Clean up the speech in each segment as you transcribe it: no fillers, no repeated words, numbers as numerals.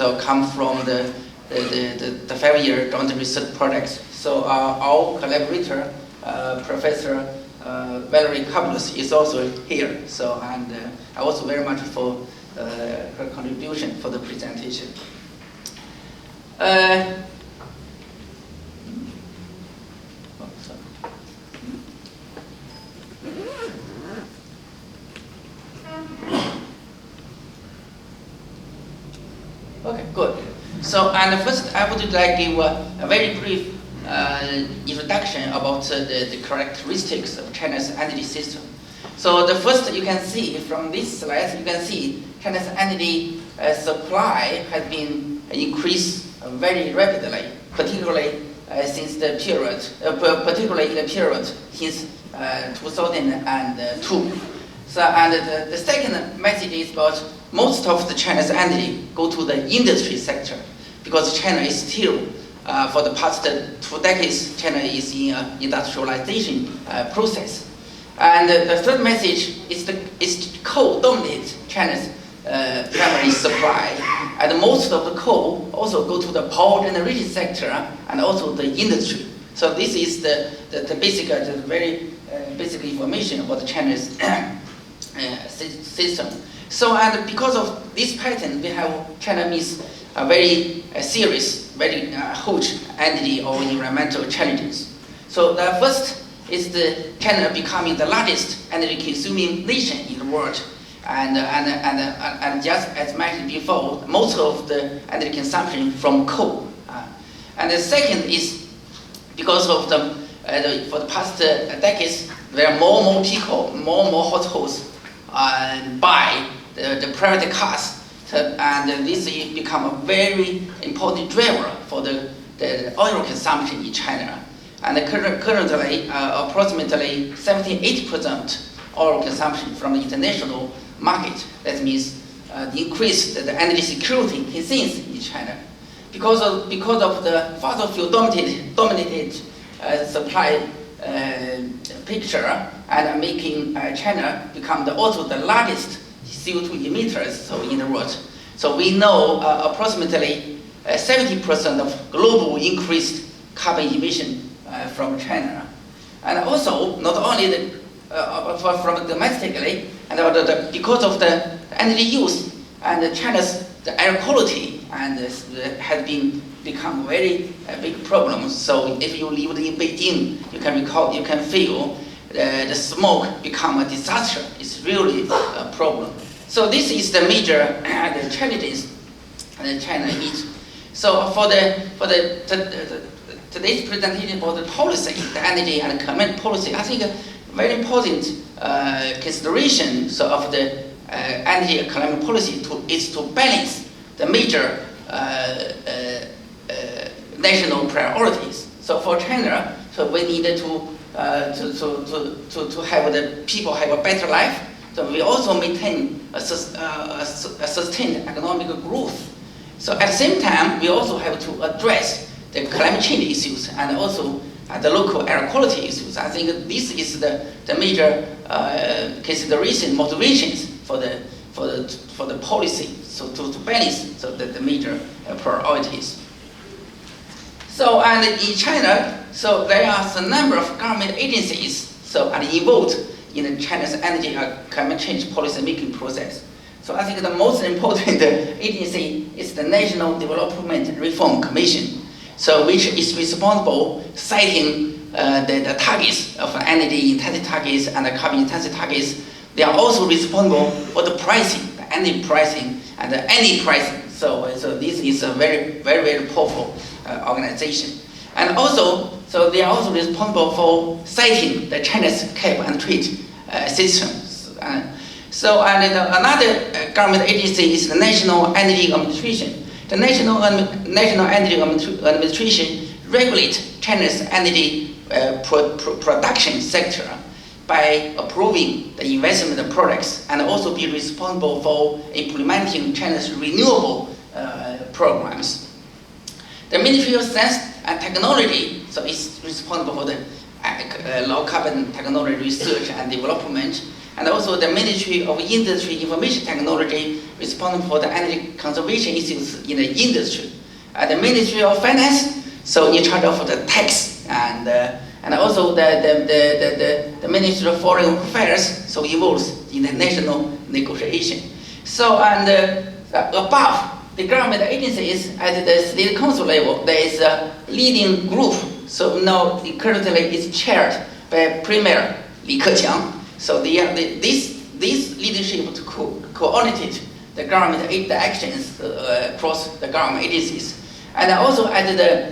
so come from the 5-year joint research projects. So our collaborator, Professor Valerie is also here. So and I also very much for her contribution for the presentation. Okay, good. So, and first I would like to give a very brief introduction about the characteristics of China's energy system. So the first you can see from this slide, you can see China's energy supply has been increased very rapidly, particularly since the period, particularly in the period since 2002. So, and the second message is about most of the China's energy go to the industry sector, because China is still, for the past 2 decades, China is in an industrialization process. And the third message is coal dominates China's primary supply, and most of the coal also go to the power generation sector and also the industry. So this is the basic, the very basic information about China's system. So, and because of this pattern, we have China meets a very serious, very huge energy or environmental challenges. So the first is the China becoming the largest energy consuming nation in the world. And just as mentioned before, most of the energy consumption from coal. And the second is because of for the past decades, there are more and more people, more and more households buy the private cars, and this has become a very important driver for the oil consumption in China. And currently, approximately 78% oil consumption from the international market. That means the increase the energy security concerns in China, because of the fossil fuel dominated supply picture, and making China become also the largest CO2 emitters in the world. So we know approximately 70% of global increased carbon emission from China, and also not only from domestically, and because of the energy use and China's the air quality and has become very big problem. So if you live in Beijing, you can feel the smoke become a disaster. It's really a problem. So this is the major the challenges that China needs. So for today's presentation about the policy, the energy and climate policy, I think a very important consideration of the energy and climate policy is to balance the major national priorities. So for China, so we need to have the people have a better life. So we also maintain a sustained economic growth. So at the same time, we also have to address the climate change issues and also the local air quality issues. I think this is the major consideration, motivations for the policy. So to balance the major priorities. So and in China, so there are a number of government agencies and involved in China's energy and climate change policy making process. So I think the most important agency is the National Development Reform Commission, so which is responsible setting the targets of energy intensity targets and the carbon intensity targets. They are also responsible for the pricing, the energy pricing and the energy pricing. So this is a very, very, very powerful organization. And also, so they are also responsible for setting the China's cap and trade systems. Another government agency is the National Energy Administration. The National Energy Administration regulates China's energy production sector by approving the investment projects and also be responsible for implementing China's renewable programs. The Ministry of Science and Technology is responsible for the low carbon technology research and development, and also the Ministry of Industry Information Technology responsible for the energy conservation issues in the industry. The Ministry of Finance, so in charge of the tax, and also the Ministry of Foreign Affairs, so involves in the national negotiation. So above the government agencies at the state council level, there is a leading group. So now currently it's chaired by Premier Li Keqiang. So this leadership to coordinate the government actions across the government agencies. And also at the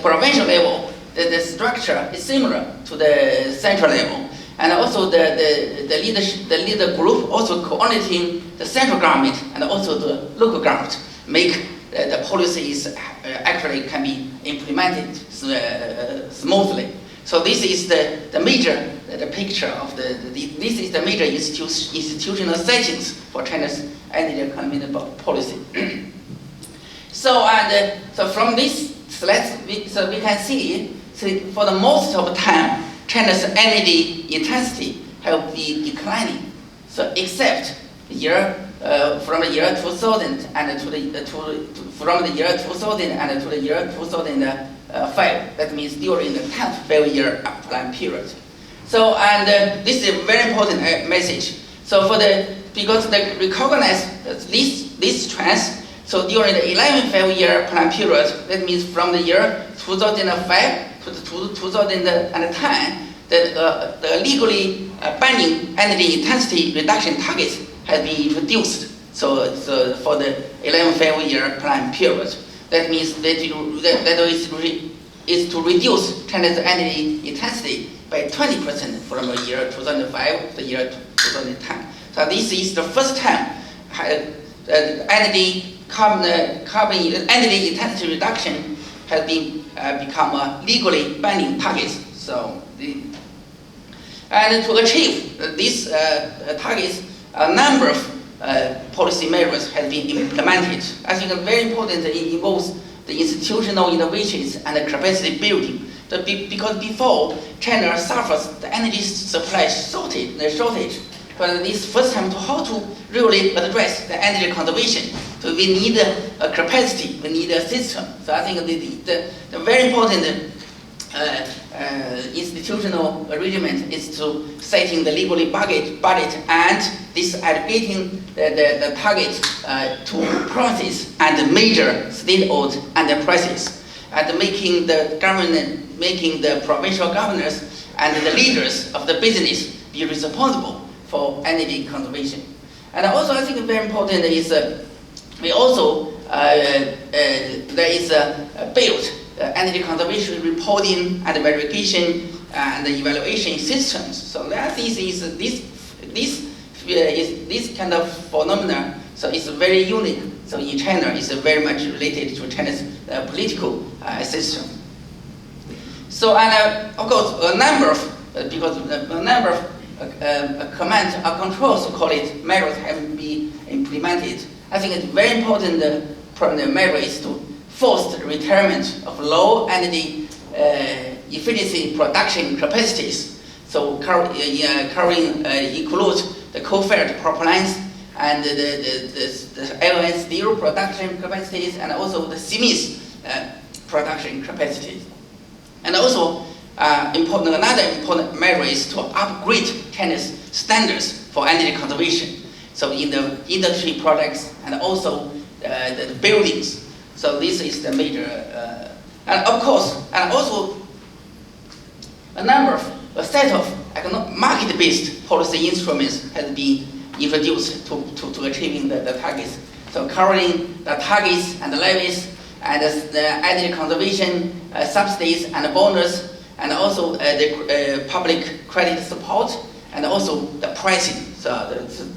provincial level, the structure is similar to the central level. And also the leader group also coordinating the central government and also the local government, make the policies actually can be implemented smoothly. So this is the major picture of this is the major institutional settings for China's energy economy policy. So from this slide, we can see, for the most of the time, China's energy intensity have been declining. So except from the year 2000 and from the year 2000 and to the year 2005. That means during the 10th 5-year plan period. So this is a very important message. So because they recognize these trends. So during the 11th 5-year plan period, that means from the year 2005 to 2010, the legally binding energy intensity reduction targets have been introduced. So for the 11th 5-year plan period, that means that is to reduce China's energy intensity by 20% from the year 2005 to the year 2010. So this is the first time carbon energy intensity reduction has been become a legally binding target. So and to achieve these targets, a number of policy measures have been implemented. I think very important, it involves the institutional innovations and the capacity building. Because before, China suffers the energy supply shortage. But this first time to how to really address the energy conservation. So we need a capacity, we need a system. So I think the very important institutional arrangement is to setting the legally budget and this aggregating the target to provinces and major state-owned enterprises, and making the provincial governors and the leaders of the business be responsible for energy conservation. And also I think very important is we also there is built energy conservation reporting and verification and evaluation systems. So that this kind of phenomena. So it's very unique. So in China, it's very much related to China's political system. So and of course a number of commands or controls, call it, measures have been implemented. I think it's very important. The measure is to force the retirement of low energy efficiency production capacities. So covering includes the coal-fired power plants and the LNG steel production capacities, and also the cement production capacities. And also another important measure is to upgrade China's standards for energy conservation. So in the industry products and also the buildings. So this is the major, and of course, and also a set of market-based policy instruments has been introduced to achieving the targets. So covering the targets and the levies and the energy conservation subsidies and bonus, and also the public credit support, and also the pricing. So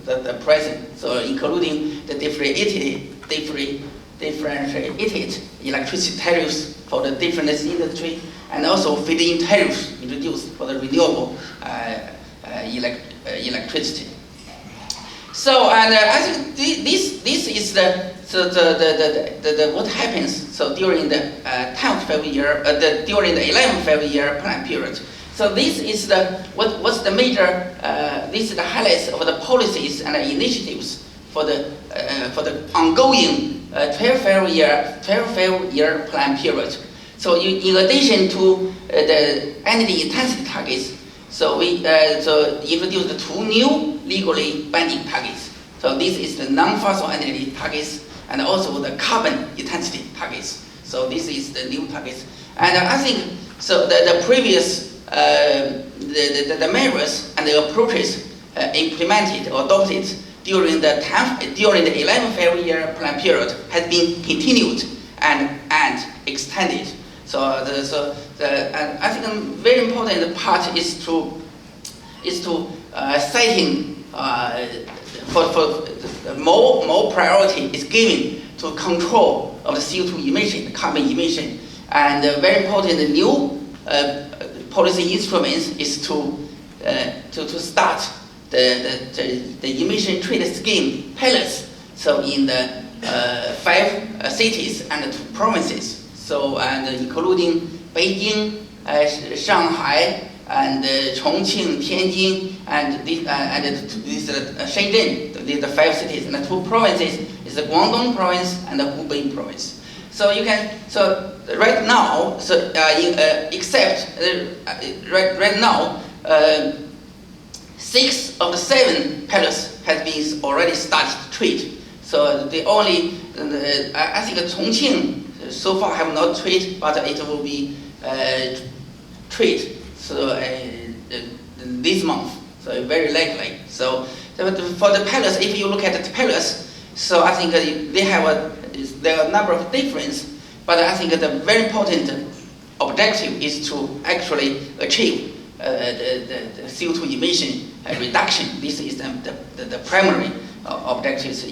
the pricing, so including the differentiated electricity tariffs for the different industry, and also feed-in tariffs introduced for the renewable electricity. So, and I think this is the what happens. So during the 10th 5-year, during the 11th 5-year plan period. So this is what's the major, this is the highlights of the policies and initiatives for the ongoing 12-year plan period. So in addition to the energy intensity targets, so we introduced 2 new legally binding targets. So this is the non-fossil energy targets and also the carbon intensity targets. So this is the new targets. And I think so the previous the measures and the approaches implemented or adopted during the 11-year plan period has been continued and extended. So and I think a very important part is to setting for more priority is given to control of the CO2 emission, carbon emission, and very important new policy instruments is to start the emission trade scheme pilots. So in the 5 cities and 2 provinces. So and including Beijing, Shanghai, and Chongqing, Tianjin, and Shenzhen. These are 5 cities, and the 2 provinces is the Guangdong province and the Hubei province. So you can right now right now 6 of the 7 pilots has been already started to trade. So the only I think Chongqing so far have not trade, but it will be trade. So this month, so very likely. So for the pilots, if you look at the pilots, so I think there are a number of differences, but I think the very important objective is to actually achieve the CO2 emission reduction. This is the primary objectives.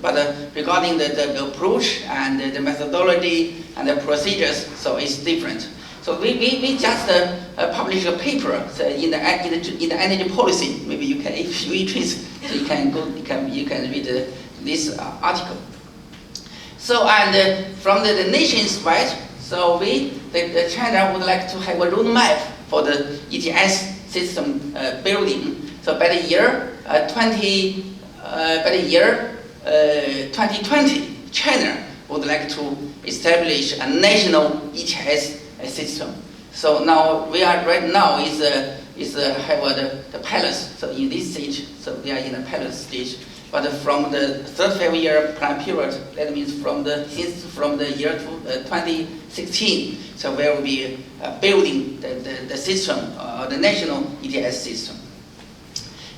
But regarding the approach and the methodology and the procedures, so it's different. So we just published a paper in the energy policy. Maybe you can, if you interest, so you can read this article. So and from the nation's side, so China would like to have a roadmap for the ETS system building. So by the year 2020, China would like to establish a national ETS system. So now we are right now is have the pilots. So in this stage, so we are in the pilot stage. But from the 3rd 5-year plan period, that means from the year 2016, so we will be building the system, the national ETS system.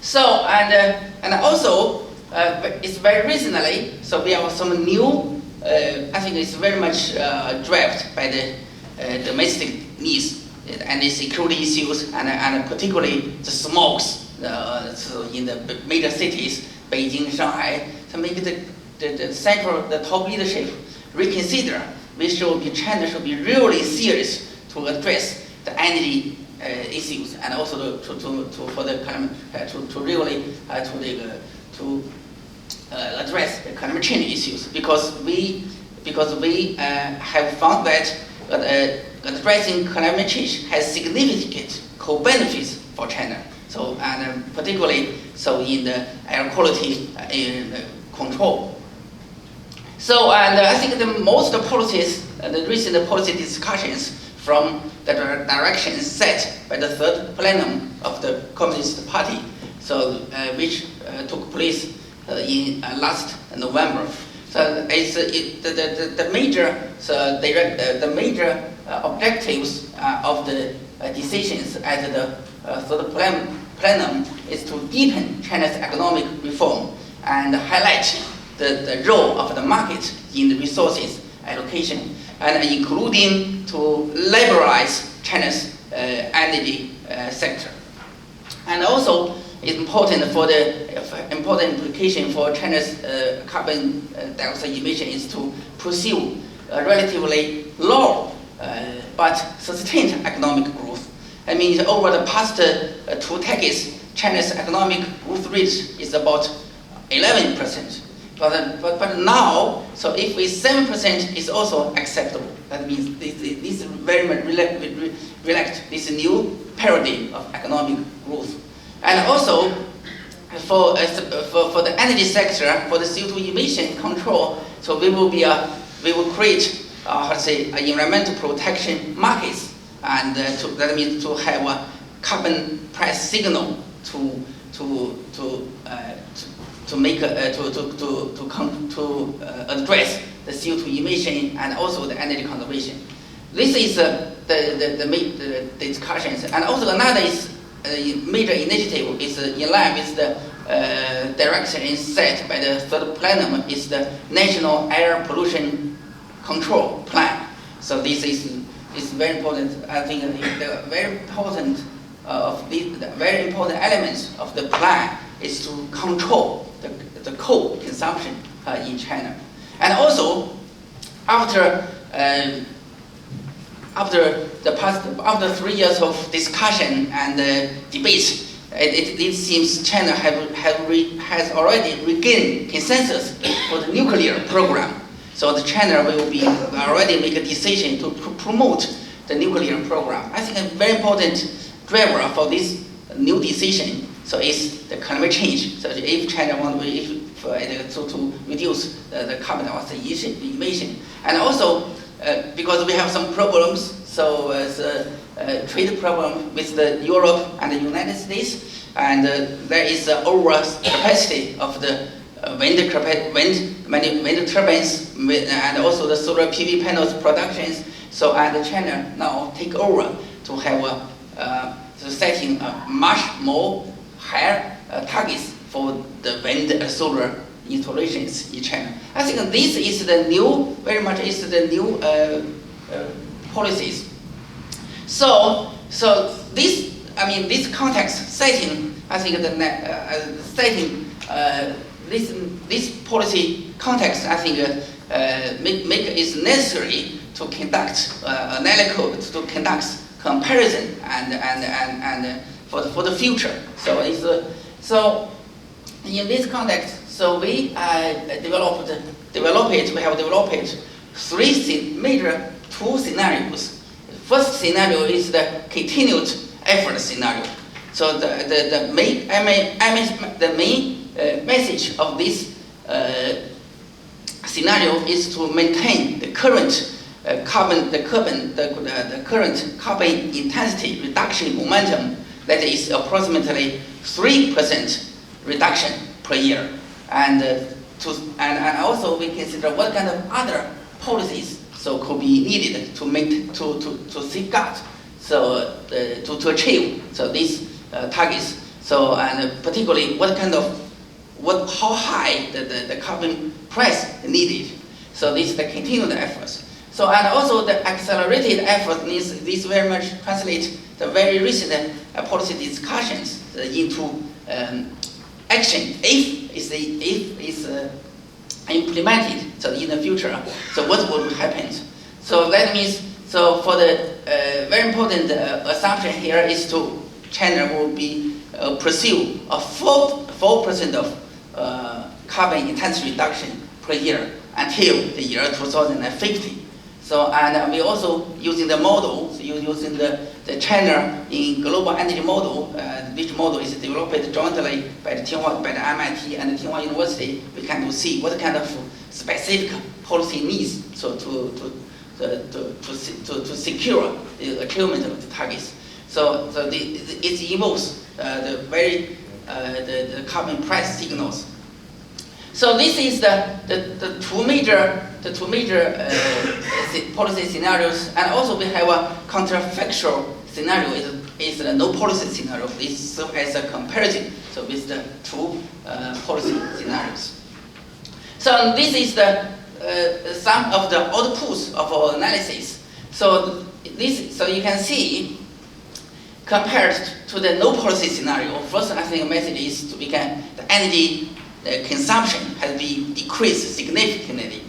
So and also it's very recently, so we have some new. I think it's very much driven by the domestic needs and the security issues, and particularly the smokes so in the major cities, Beijing, Shanghai, to make the top leadership reconsider. China should be really serious to address the energy issues, and also for the climate to really address the climate change issues, because we have found that addressing climate change has significant co-benefits for China. So and particularly so in the air quality control. So and I think the most policies, the recent policy discussions from the directions set by the 3rd plenum of the Communist Party, so which took place in last November. So it's the major objectives of the decisions at the 3rd plenum is to deepen China's economic reform and highlight the role of the market in the resources allocation, and including to liberalize China's energy sector. And also it's important for the important implication for China's carbon dioxide emission is to pursue a relatively low but sustained economic growth. I mean, over the past 2 decades, China's economic growth rate is about 11%. But now, so if we 7% is also acceptable. That means this very much reflect this new paradigm of economic growth. And also, for the energy sector, for the CO2 emission control, so we will create environmental protection markets, and that means to have a carbon price signal to address the CO2 emission and also the energy conservation. This is the discussions, and also another is major initiative is in line with the direction set by the third plenum is the National Air Pollution Control Plan. So this is very important. I think the very important very important elements of the plan is to control the coal consumption in China. And also, after 3 years of discussion and debate, it seems China has already regained consensus for the nuclear program. So China will be already make a decision to promote the nuclear program. I think a very important driver for this new decision is the climate change. So if China wants to reduce the carbon dioxide emission, and also because we have some problems, so trade problem with Europe and the United States, and there is over capacity of the wind turbines and also the solar PV panels productions. So and China now take over to have setting much more higher targets for the wind and solar installations in China. I think this is the new, very much is the new policies. So this, this context setting, I think this policy context, I think make it necessary to conduct analysis, to conduct comparison and for the future. So in this context, so we have developed two scenarios. First scenario is the continued effort scenario. So the main message of this scenario is to maintain the current current carbon intensity reduction momentum that is approximately 3% reduction per year, and also we consider what kind of other policies could be needed to safeguard to achieve these targets. So and particularly how high the carbon price needed. So this is the continued efforts. So and also the accelerated effort needs this very much translate the very recent policy discussions into action if it's implemented. So in the future, so what will happen? So that means for the very important assumption here is China will be pursue a 4% of carbon intensity reduction per year until the year 2050. So and we also using the model, so using the China in global energy model, which model is developed jointly by the MIT and the Tsinghua University. We can see what kind of specific policy needs to secure the achievement of the targets. So it involves the carbon price signals. So this is the two major policy scenarios, and also we have a counterfactual scenario is the no policy scenario. This serves as a comparison with the two policy scenarios. So this is the some of the outputs of our analysis. So you can see, compared to the no policy scenario, first I think the message is the energy consumption has been decreased significantly.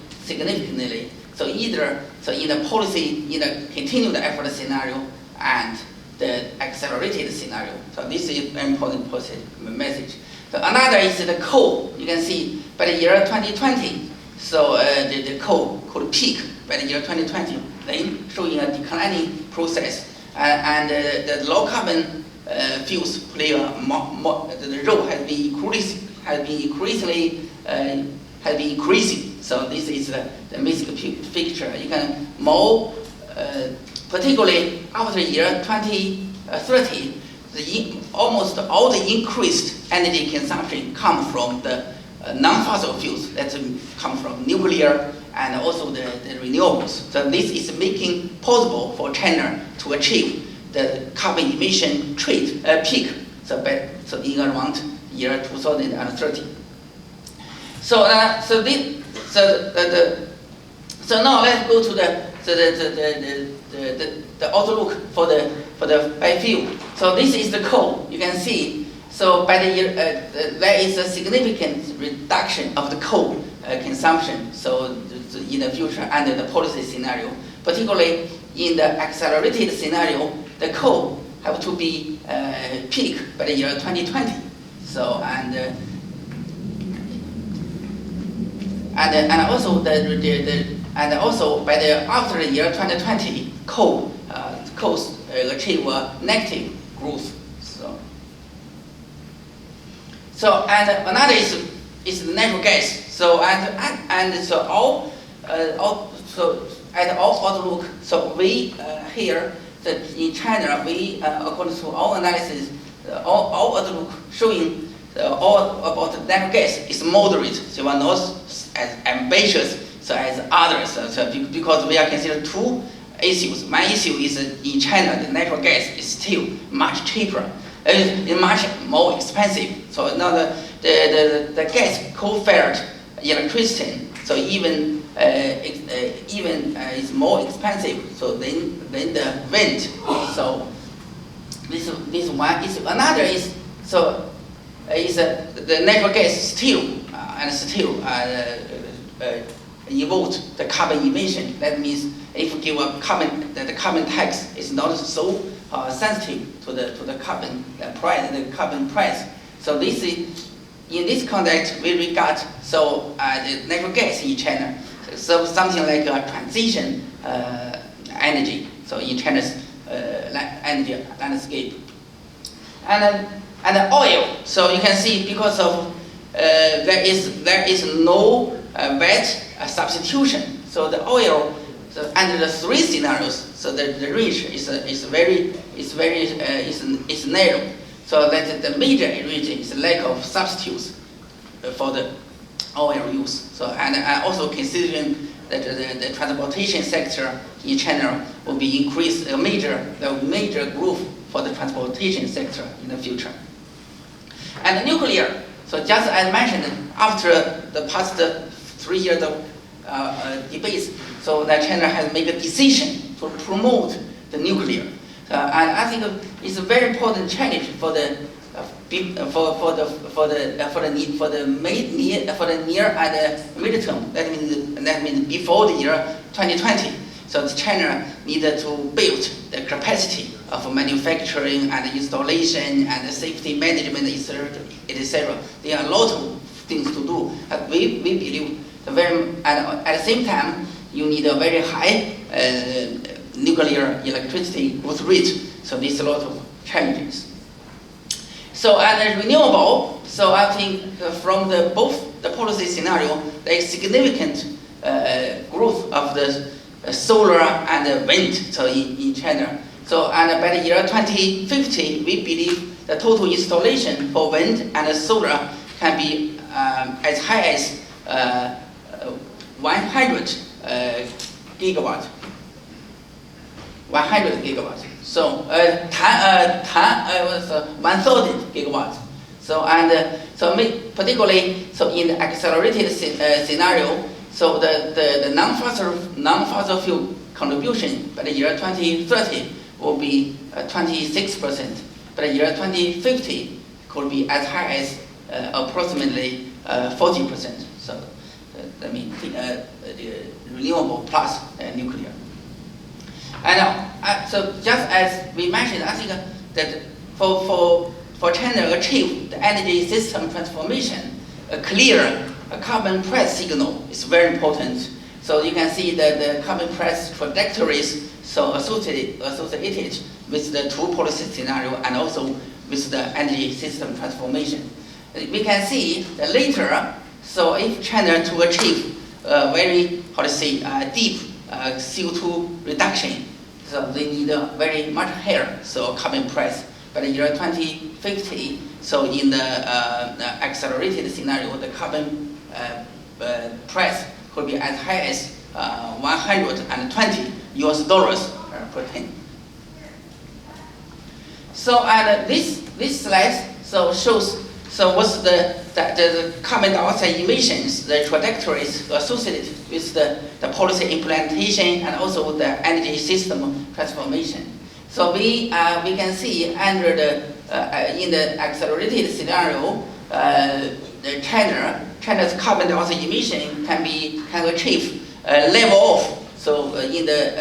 So either in the policy, in the continued effort scenario and the accelerated scenario. So this is an important positive message. So another is the coal. You can see by the year 2020, so the coal could peak by the year 2020, then showing a declining process. and the low carbon fuels play the role has been increasing. So this is the basic picture. You can more, particularly after year 2030, almost all the increased energy consumption come from the non-fossil fuels that come from nuclear and also the renewables. So this is making possible for China to achieve the carbon emission peak. So in around year 2030. So now let's go to the outlook for the biofuel. So this is the coal. You can see. So by the year, there is a significant reduction of the coal consumption. So in the future under the policy scenario, particularly in the accelerated scenario, the coal have to be peak by the year 2020. So and also by the after the year 2020, coal achieve a negative growth. So and another is the natural gas. So at all outlook. So we here that in China we according to our analysis, all outlook showing all about the natural gas is moderate. So we are not as ambitious as others. So because we are considered two issues. One issue is in China the natural gas is still much cheaper. It's much more expensive. So now the gas coal-fired electricity, so even is more expensive. So then the wind. So this one is another is so is the natural gas still evolve the carbon emission. That means if you give a the carbon tax is not so sensitive to the carbon price. So this is in this context we regard the natural gas in China so something like a transition energy. So in China's energy landscape and oil. So you can see because of there is no wet substitution. So the oil under the three scenarios. So the range is narrow. So that the major region is lack of substitutes for the oil use. So and also considering that the transportation sector in China will be increased the major growth for the transportation sector in the future. And nuclear. So just as mentioned, after the past 3 years of debates, so that China has made a decision to promote the nuclear. And I think it's a very important challenge for the near and mid-term. That means before the year 2020. So China needed to build the capacity of manufacturing and installation and safety management, etc. There are a lot of things to do. We believe and at the same time you need a very high nuclear electricity growth rate. So there's a lot of challenges. So and renewable. So I think from both the policy scenario, there is significant growth of the solar and the wind. So in China. So and by the year 2050, we believe the total installation for wind and solar can be as high as 100 gigawatt. 100 gigawatts. So 1,000 gigawatts. So particularly so in the accelerated scenario, so the non-fossil fuel contribution by the year 2030 will be 26%. By the year 2050 could be as high as approximately 40%. So that means renewable plus nuclear. And so just as we mentioned, I think that for China to achieve the energy system transformation, a clear carbon price signal is very important. So you can see that the carbon price trajectories so associated with the two policy scenario and also with the energy system transformation. We can see that later, so if China to achieve very, deep CO2 reduction, so they need a very much higher carbon price. By the year 2050, so in the accelerated scenario, the carbon price could be as high as $120 per ton. So this slide shows what's the carbon dioxide emissions, the trajectories associated with the policy implementation and also the energy system transformation. So we can see under in the accelerated scenario, China's carbon dioxide emission can achieve level off. So in the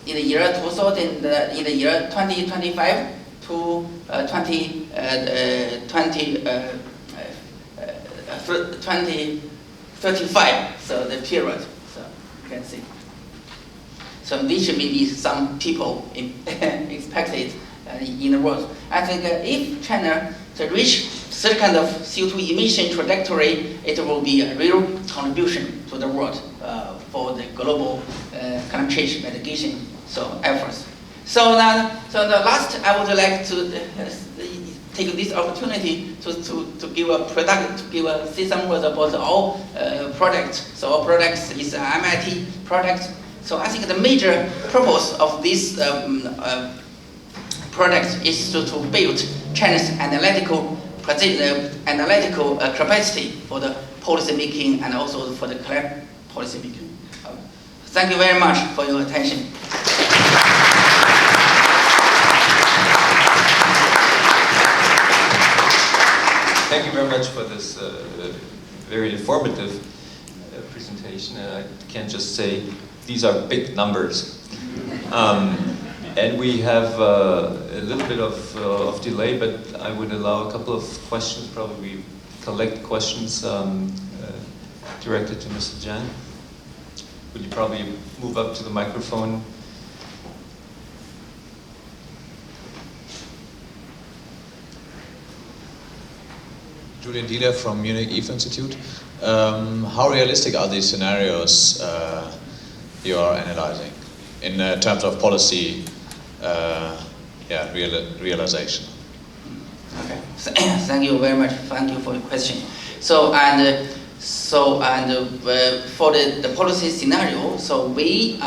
year 2000, in the year 2025 to 2035. So the period. So you can see. So which maybe some people expected in the world. I think if China to reach such kind of CO2 emission trajectory, it will be a real contribution to the world for the global climate change mitigation efforts. So the last, I would like to take this opportunity to say some words about our project. So our project is an MIT project. So I think the major purpose of this project is to build China's analytical capacity for the policy making and also for the climate policy making. Thank you very much for your attention. Thank you very much for this very informative presentation. And I can just say these are big numbers. And we have a little bit of delay, but I would allow a couple of questions, probably collect questions directed to Mr. Zhang. Would you probably move up to the microphone? Julian Dieler from Munich EVE Institute. How realistic are these scenarios you are analyzing in terms of policy realization? Okay, thank you very much. Thank you for your question. For the policy scenario, so we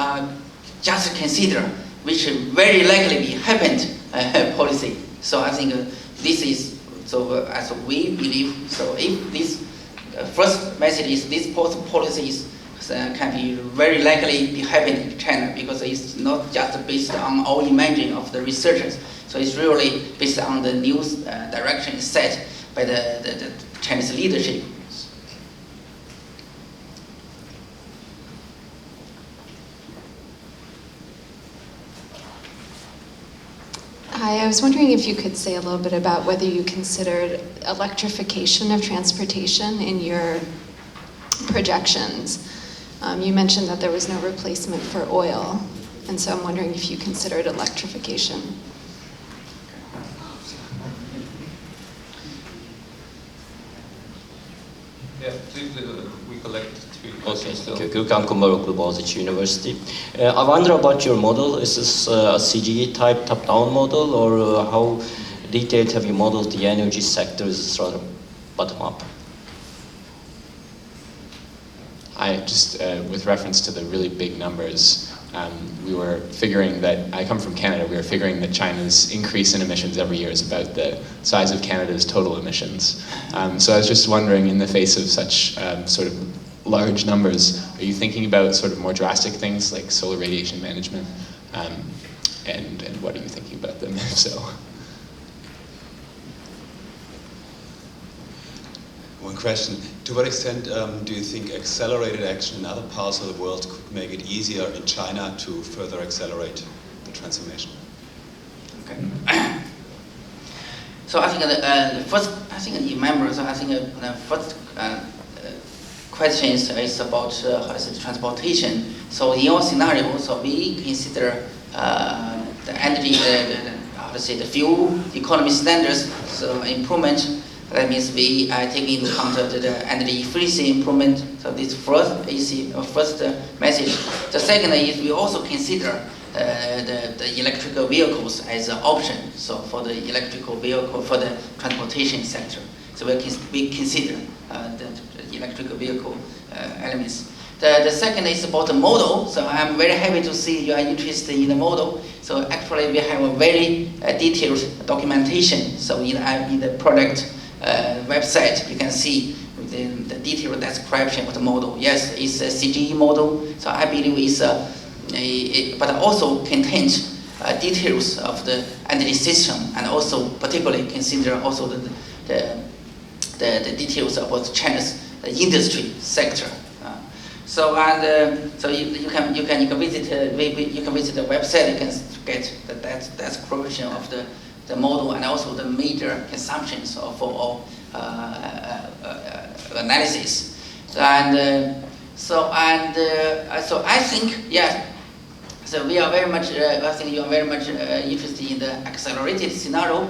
just consider which very likely be happened policy. So I think this is as we believe. So if this first message is these policies can be very likely be happening in China because it's not just based on our imagining of the researchers. So it's really based on the new direction set by the Chinese leadership. Hi, I was wondering if you could say a little bit about whether you considered electrification of transportation in your projections. You mentioned that there was no replacement for oil, and so I'm wondering if you considered electrification. Yeah, please, we collect three questions. Okay, Gürkan Kumbaroglu, Boğaziçi University. I wonder about your model. Is this a CGE type top-down model, or how detailed have you modeled the energy sector? Is this rather bottom-up? With reference to the really big numbers, we were figuring that, I come from Canada, we were figuring that China's increase in emissions every year is about the size of Canada's total emissions. So I was just wondering, in the face of such sort of large numbers, are you thinking about sort of more drastic things like solar radiation management? And what are you thinking about them, if so? One question, to what extent do you think accelerated action in other parts of the world could make it easier in China to further accelerate the transformation? Okay. So I think the first, I think you remember, so I think the first question is about how is it, transportation. So in your scenario, so we consider the energy, how to say, the fuel economy standards, so improvement. That means we take into account the energy efficiency improvement. So this first message. The second is we also consider the electrical vehicles as an option. So for the electrical vehicle, for the transportation sector. So we consider the electrical vehicle elements. The second is about the model. So I'm very happy to see you are interested in the model. So actually we have a very detailed documentation. So in the product website, you can see the detailed description of the model. Yes, it's a CGE model. So I believe it's but also contains details of the energy system, and also particularly consider also the details about China's industry sector. So you can visit the website. You can get that description of the model and also the major consumptions for all analysis. So I think, yeah. So we are very much. I think you are very much interested in the accelerated scenario.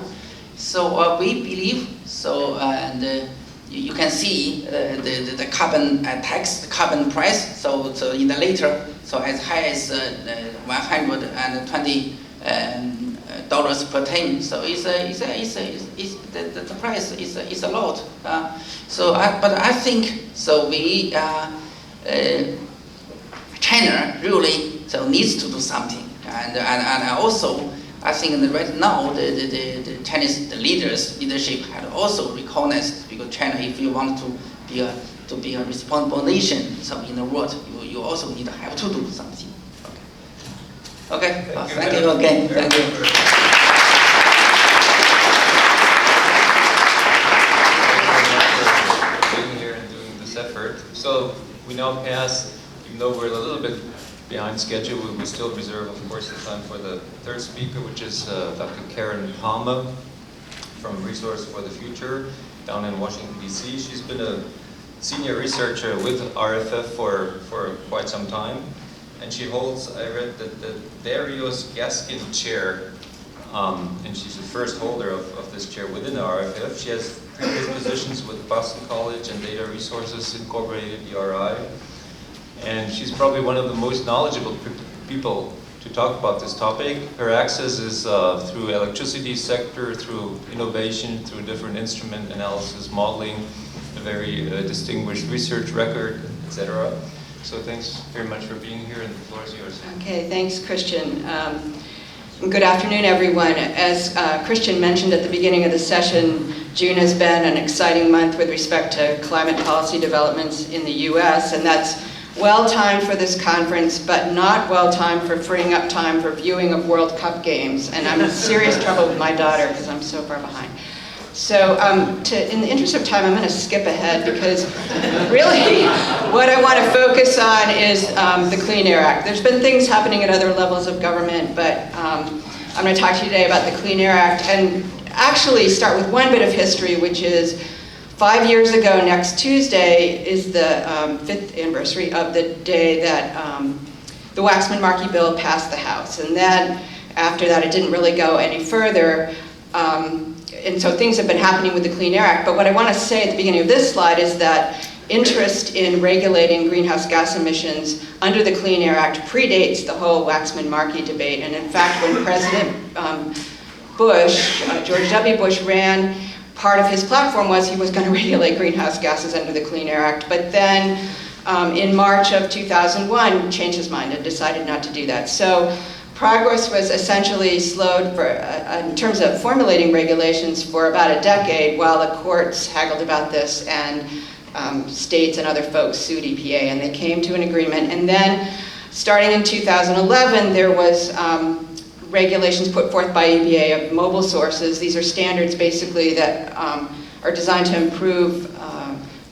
So we believe so, and you can see the carbon tax, the carbon price. So in the later, so as high as $120 per ton. So the price is a lot. But I think so. China really needs to do something, and also I think that right now the Chinese leadership had also recognized, because China, if you want to be a responsible nation, so in the world, you also have to do something. Okay. Thank you again. Thank you. Being here and doing this effort. So we now pass. Even though we're a little bit behind schedule, we still reserve, of course, the time for the third speaker, which is Dr. Karen Palmer from Resource for the Future down in Washington, D.C. She's been a senior researcher with RFF for quite some time, and she holds, I read, the Darius Gaskin Chair, and she's the first holder of this chair within the RFF. She has previous positions with Boston College and Data Resources Incorporated, DRI. And she's probably one of the most knowledgeable people to talk about this topic. Her access is through electricity sector, through innovation, through different instrument analysis, modeling, a very distinguished research record, etc. So thanks very much for being here, and the floor is yours. Okay, thanks, Christian. Good afternoon, everyone. As Christian mentioned at the beginning of the session, June has been an exciting month with respect to climate policy developments in the U.S., and that's well-timed for this conference, but not well-timed for freeing up time for viewing of World Cup games. And I'm in serious trouble with my daughter because I'm so far behind. So in the interest of time, I'm going to skip ahead, because really what I want to focus on is the Clean Air Act. There's been things happening at other levels of government, but I'm going to talk to you today about the Clean Air Act, and actually start with one bit of history, which is 5 years ago, next Tuesday, is the 5th anniversary of the day that the Waxman-Markey bill passed the House. And then, after that, it didn't really go any further. And so things have been happening with the Clean Air Act. But what I want to say at the beginning of this slide is that interest in regulating greenhouse gas emissions under the Clean Air Act predates the whole Waxman-Markey debate. And in fact, when President Bush, George W. Bush ran, part of his platform was he was going to regulate greenhouse gases under the Clean Air Act. But then in March of 2001, changed his mind and decided not to do that. So progress was essentially slowed in terms of formulating regulations for about a decade, while the courts haggled about this, and states and other folks sued EPA, and they came to an agreement. And then starting in 2011, there was regulations put forth by EPA of mobile sources. These are standards basically that are designed to improve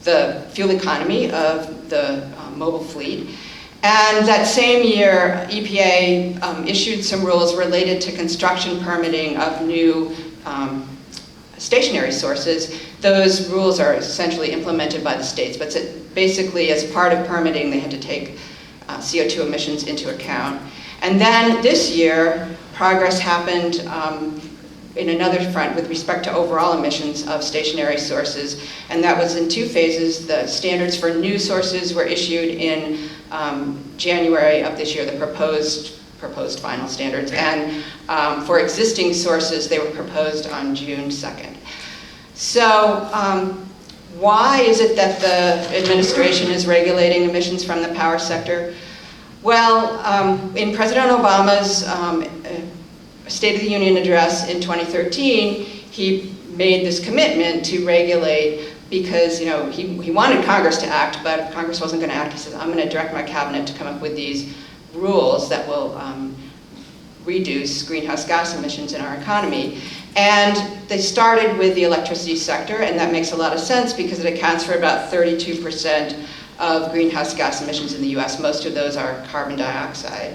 the fuel economy of the mobile fleet. And that same year, EPA issued some rules related to construction permitting of new stationary sources. Those rules are essentially implemented by the states, but basically, as part of permitting, they had to take CO2 emissions into account. And then this year, progress happened in another front with respect to overall emissions of stationary sources, and that was in 2 phases. The standards for new sources were issued in January of this year, the proposed final standards, and for existing sources, they were proposed on June 2nd. So why is it that the administration is regulating emissions from the power sector? Well, in President Obama's State of the Union address in 2013, he made this commitment to regulate because, you know, he wanted Congress to act, but if Congress wasn't going to act, he said, I'm going to direct my cabinet to come up with these rules that will reduce greenhouse gas emissions in our economy. And they started with the electricity sector, and that makes a lot of sense because it accounts for about 32% of greenhouse gas emissions in the US. Most of those are carbon dioxide.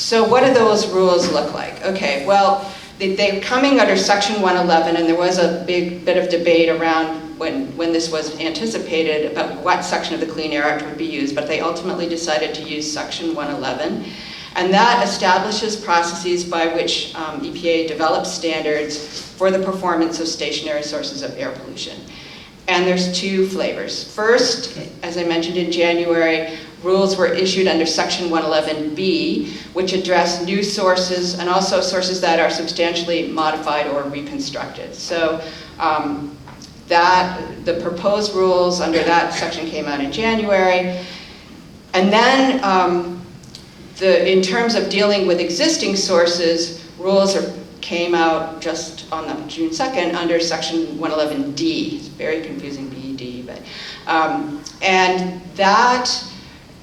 So what do those rules look like? Okay, well, they're coming under Section 111, and there was a big bit of debate around when this was anticipated about what section of the Clean Air Act would be used, but they ultimately decided to use Section 111. And that establishes processes by which EPA develops standards for the performance of stationary sources of air pollution. And there's 2 flavors. First, as I mentioned in January, rules were issued under Section 111B, which address new sources and also sources that are substantially modified or reconstructed. So the proposed rules under that section came out in January. And then in terms of dealing with existing sources, rules came out just on June 2nd under Section 111D. It's very confusing, BED, but and that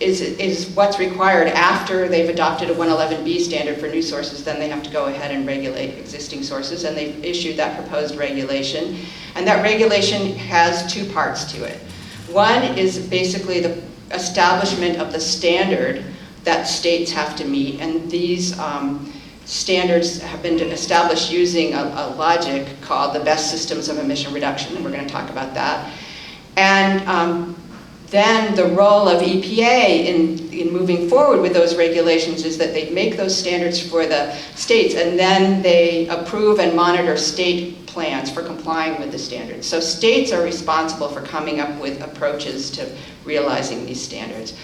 is what's required after they've adopted a 111B standard for new sources. Then they have to go ahead and regulate existing sources, and they've issued that proposed regulation. And that regulation has 2 parts to it. One is basically the establishment of the standard that states have to meet, and these standards have been established using a logic called the best systems of emission reduction, and we're going to talk about that. And then the role of EPA in moving forward with those regulations is that they make those standards for the states, and then they approve and monitor state plans for complying with the standards. So states are responsible for coming up with approaches to realizing these standards.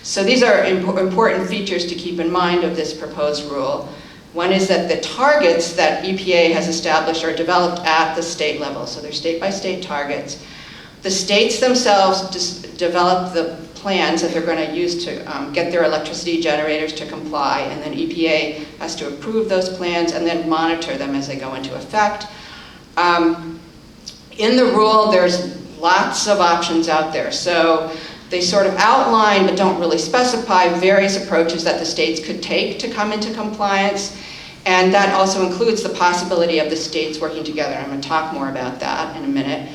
So these are important features to keep in mind of this proposed rule. One is that the targets that EPA has established are developed at the state level, so they're state-by-state targets. The states themselves just develop the plans that they're going to use to get their electricity generators to comply, and then EPA has to approve those plans and then monitor them as they go into effect. In the rule, there's lots of options out there. So they sort of outline, but don't really specify, various approaches that the states could take to come into compliance. And that also includes the possibility of the states working together. I'm going to talk more about that in a minute.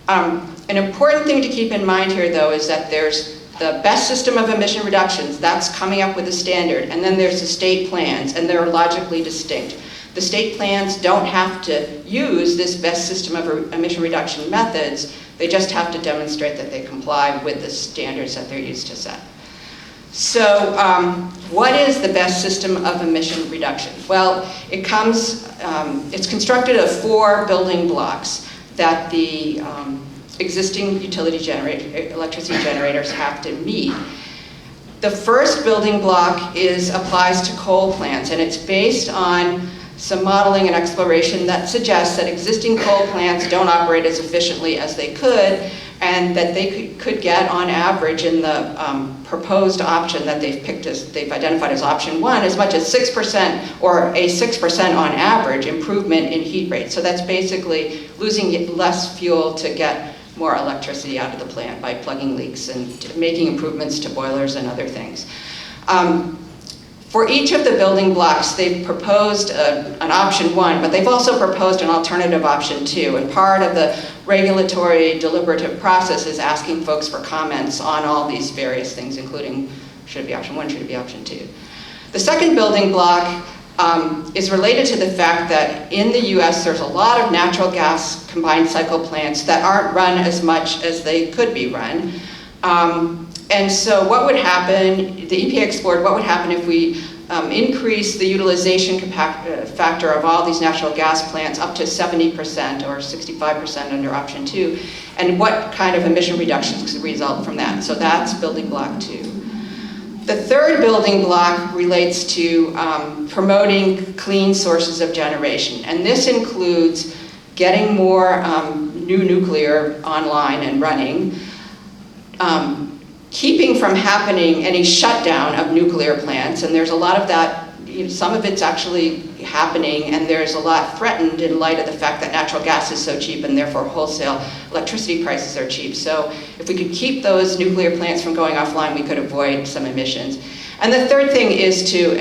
An important thing to keep in mind here, though, is that there's the best system of emission reductions. That's coming up with a standard. And then there's the state plans, and they're logically distinct. The state plans don't have to use this best system of emission reduction methods. They just have to demonstrate that they comply with the standards that they're used to set. So what is the best system of emission reduction? Well, it's constructed of 4 building blocks that the existing electricity generators have to meet. The first building block applies to coal plants, and it's based on some modeling and exploration that suggests that existing coal plants don't operate as efficiently as they could, and that they could get, on average, in the proposed option that they've identified as option 1, as much as 6% or a 6% on average improvement in heat rate. So that's basically losing less fuel to get more electricity out of the plant by plugging leaks and making improvements to boilers and other things. For each of the building blocks, they've proposed an option 1, but they've also proposed an alternative option 2. And part of the regulatory deliberative process is asking folks for comments on all these various things, including should it be option 1, should it be option 2. The second building block is related to the fact that in the US there's a lot of natural gas combined cycle plants that aren't run as much as they could be run. And so what would happen, the EPA explored what would happen if we increase the utilization factor of all these natural gas plants up to 70% or 65% under option 2, and what kind of emission reductions could result from that. So that's building block 2. The third building block relates to promoting clean sources of generation, and this includes getting more new nuclear online and running, keeping from happening any shutdown of nuclear plants, and there's a lot of that, some of it's actually happening, and there's a lot threatened in light of the fact that natural gas is so cheap and therefore wholesale electricity prices are cheap. So if we could keep those nuclear plants from going offline, we could avoid some emissions. And the third thing is to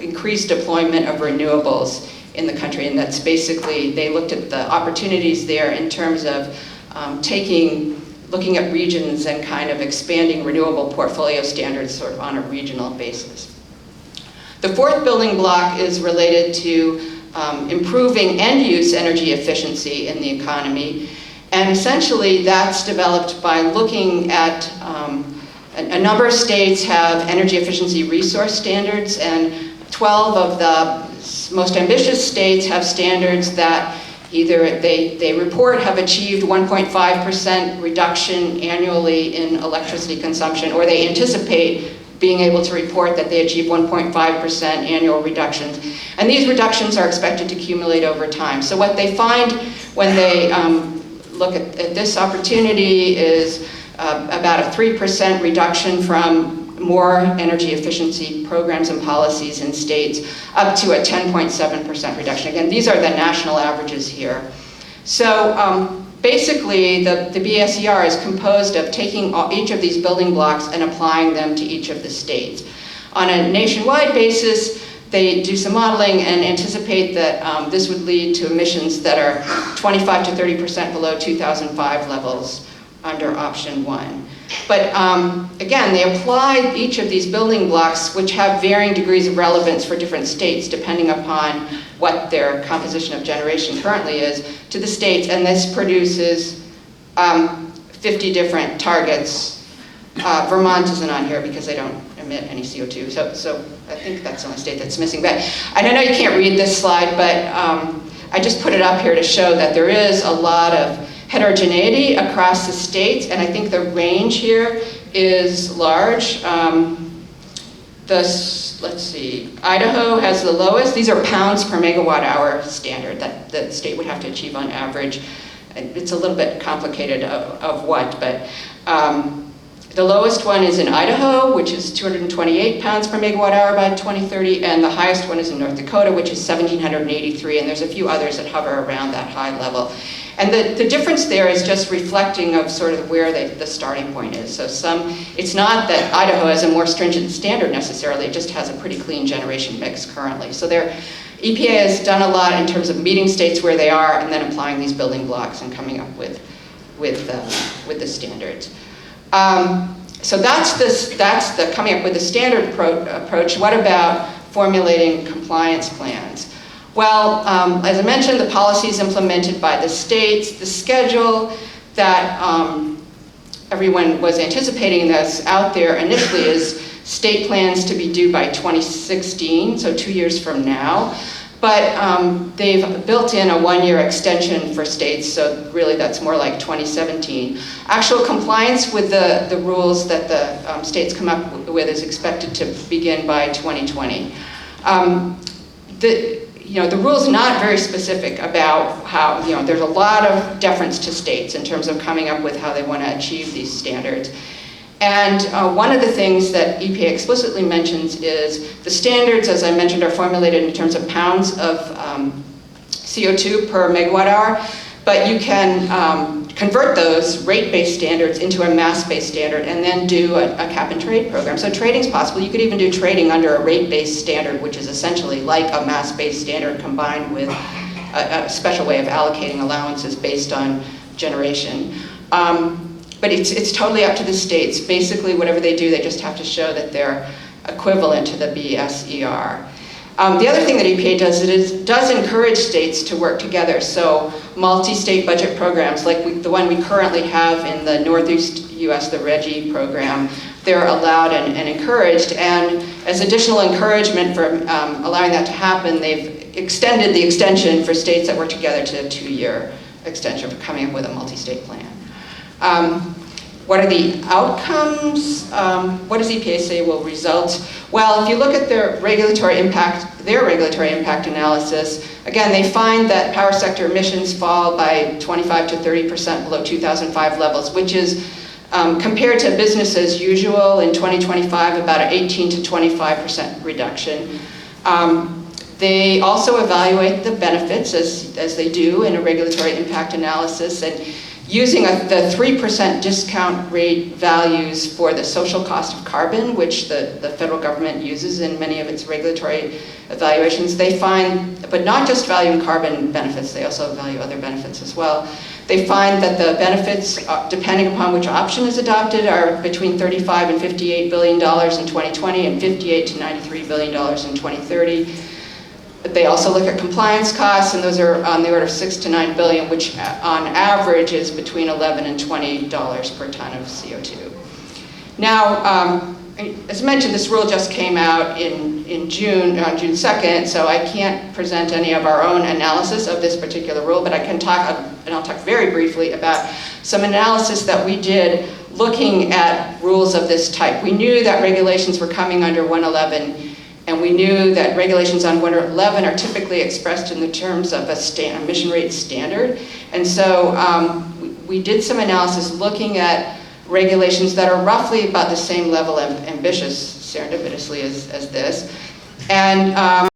increase deployment of renewables in the country, and that's basically, they looked at the opportunities there in terms of looking at regions and kind of expanding renewable portfolio standards sort of on a regional basis. The fourth building block is related to improving end-use energy efficiency in the economy. And essentially that's developed by looking at, a number of states have energy efficiency resource standards, and 12 of the most ambitious states have standards that either they report have achieved 1.5% reduction annually in electricity consumption, or they anticipate being able to report that they achieve 1.5% annual reductions. And these reductions are expected to accumulate over time. So what they find when they look at this opportunity is about a 3% reduction from more energy efficiency programs and policies in states, up to a 10.7% reduction. Again, these are the national averages here. So basically, the BSER is composed of taking each of these building blocks and applying them to each of the states. On a nationwide basis, they do some modeling and anticipate that this would lead to emissions that are 25 to 30% below 2005 levels under option 1. But again, they apply each of these building blocks, which have varying degrees of relevance for different states, depending upon what their composition of generation currently is, to the states, and this produces 50 different targets. Vermont isn't on here because they don't emit any CO2, so I think that's the only state that's missing. But I know you can't read this slide, but I just put it up here to show that there is a lot of heterogeneity across the states, and I think the range here is large. Let's see, Idaho has the lowest. These are pounds per megawatt hour standard that the state would have to achieve on average. It's a little bit complicated of what, but the lowest one is in Idaho, which is 228 pounds per megawatt hour by 2030, and the highest one is in North Dakota, which is 1,783, and there's a few others that hover around that high level. And the difference there is just reflecting of sort of where the starting point is. So it's not that Idaho has a more stringent standard necessarily, it just has a pretty clean generation mix currently. So EPA has done a lot in terms of meeting states where they are and then applying these building blocks and coming up with the standards. So that's the coming up with the standard approach. What about formulating compliance plans? Well, as I mentioned, the policy is implemented by the states. The schedule that everyone was anticipating that's out there initially is state plans to be due by 2016, so 2 years from now. But they've built in a 1-year extension for states, so really that's more like 2017. Actual compliance with the rules that the states come up with is expected to begin by 2020. The rule's not very specific about how, there's a lot of deference to states in terms of coming up with how they want to achieve these standards. And one of the things that EPA explicitly mentions is the standards, as I mentioned, are formulated in terms of pounds of CO2 per megawatt hour, but you can convert those rate-based standards into a mass-based standard and then do a cap-and-trade program. So trading's possible. You could even do trading under a rate-based standard, which is essentially like a mass-based standard combined with a special way of allocating allowances based on generation. But it's totally up to the states. Basically, whatever they do, they just have to show that they're equivalent to the BSER. The other thing that EPA does, does encourage states to work together. So multi-state budget programs, like the one we currently have in the Northeast US, the RGGI program, they're allowed and encouraged. And as additional encouragement for allowing that to happen, they've extended the extension for states that work together to a 2-year extension for coming up with a multi-state plan. What are the outcomes? What does EPA say will result? Well, if you look at their regulatory impact analysis, again, they find that power sector emissions fall by 25 to 30% below 2005 levels, which is compared to business as usual in 2025, about an 18 to 25% reduction. They also evaluate the benefits, as they do in a regulatory impact analysis, and using the 3% discount rate values for the social cost of carbon, which the federal government uses in many of its regulatory evaluations, they find, but not just valuing carbon benefits, they also value other benefits as well. They find that the benefits, depending upon which option is adopted, are between $35 and $58 billion in 2020 and $58 to $93 billion in 2030. But they also look at compliance costs, and those are on the order of $6 to $9 billion, which on average is between $11 and $20 per ton of CO2. Now, as mentioned, this rule just came out in June, on June 2nd, so I can't present any of our own analysis of this particular rule, but I can talk, and I'll talk very briefly about some analysis that we did looking at rules of this type. We knew that regulations were coming under 111, and we knew that regulations on 111 are typically expressed in the terms of a emission rate standard. And so we did some analysis looking at regulations that are roughly about the same level of ambitious, serendipitously, as this. And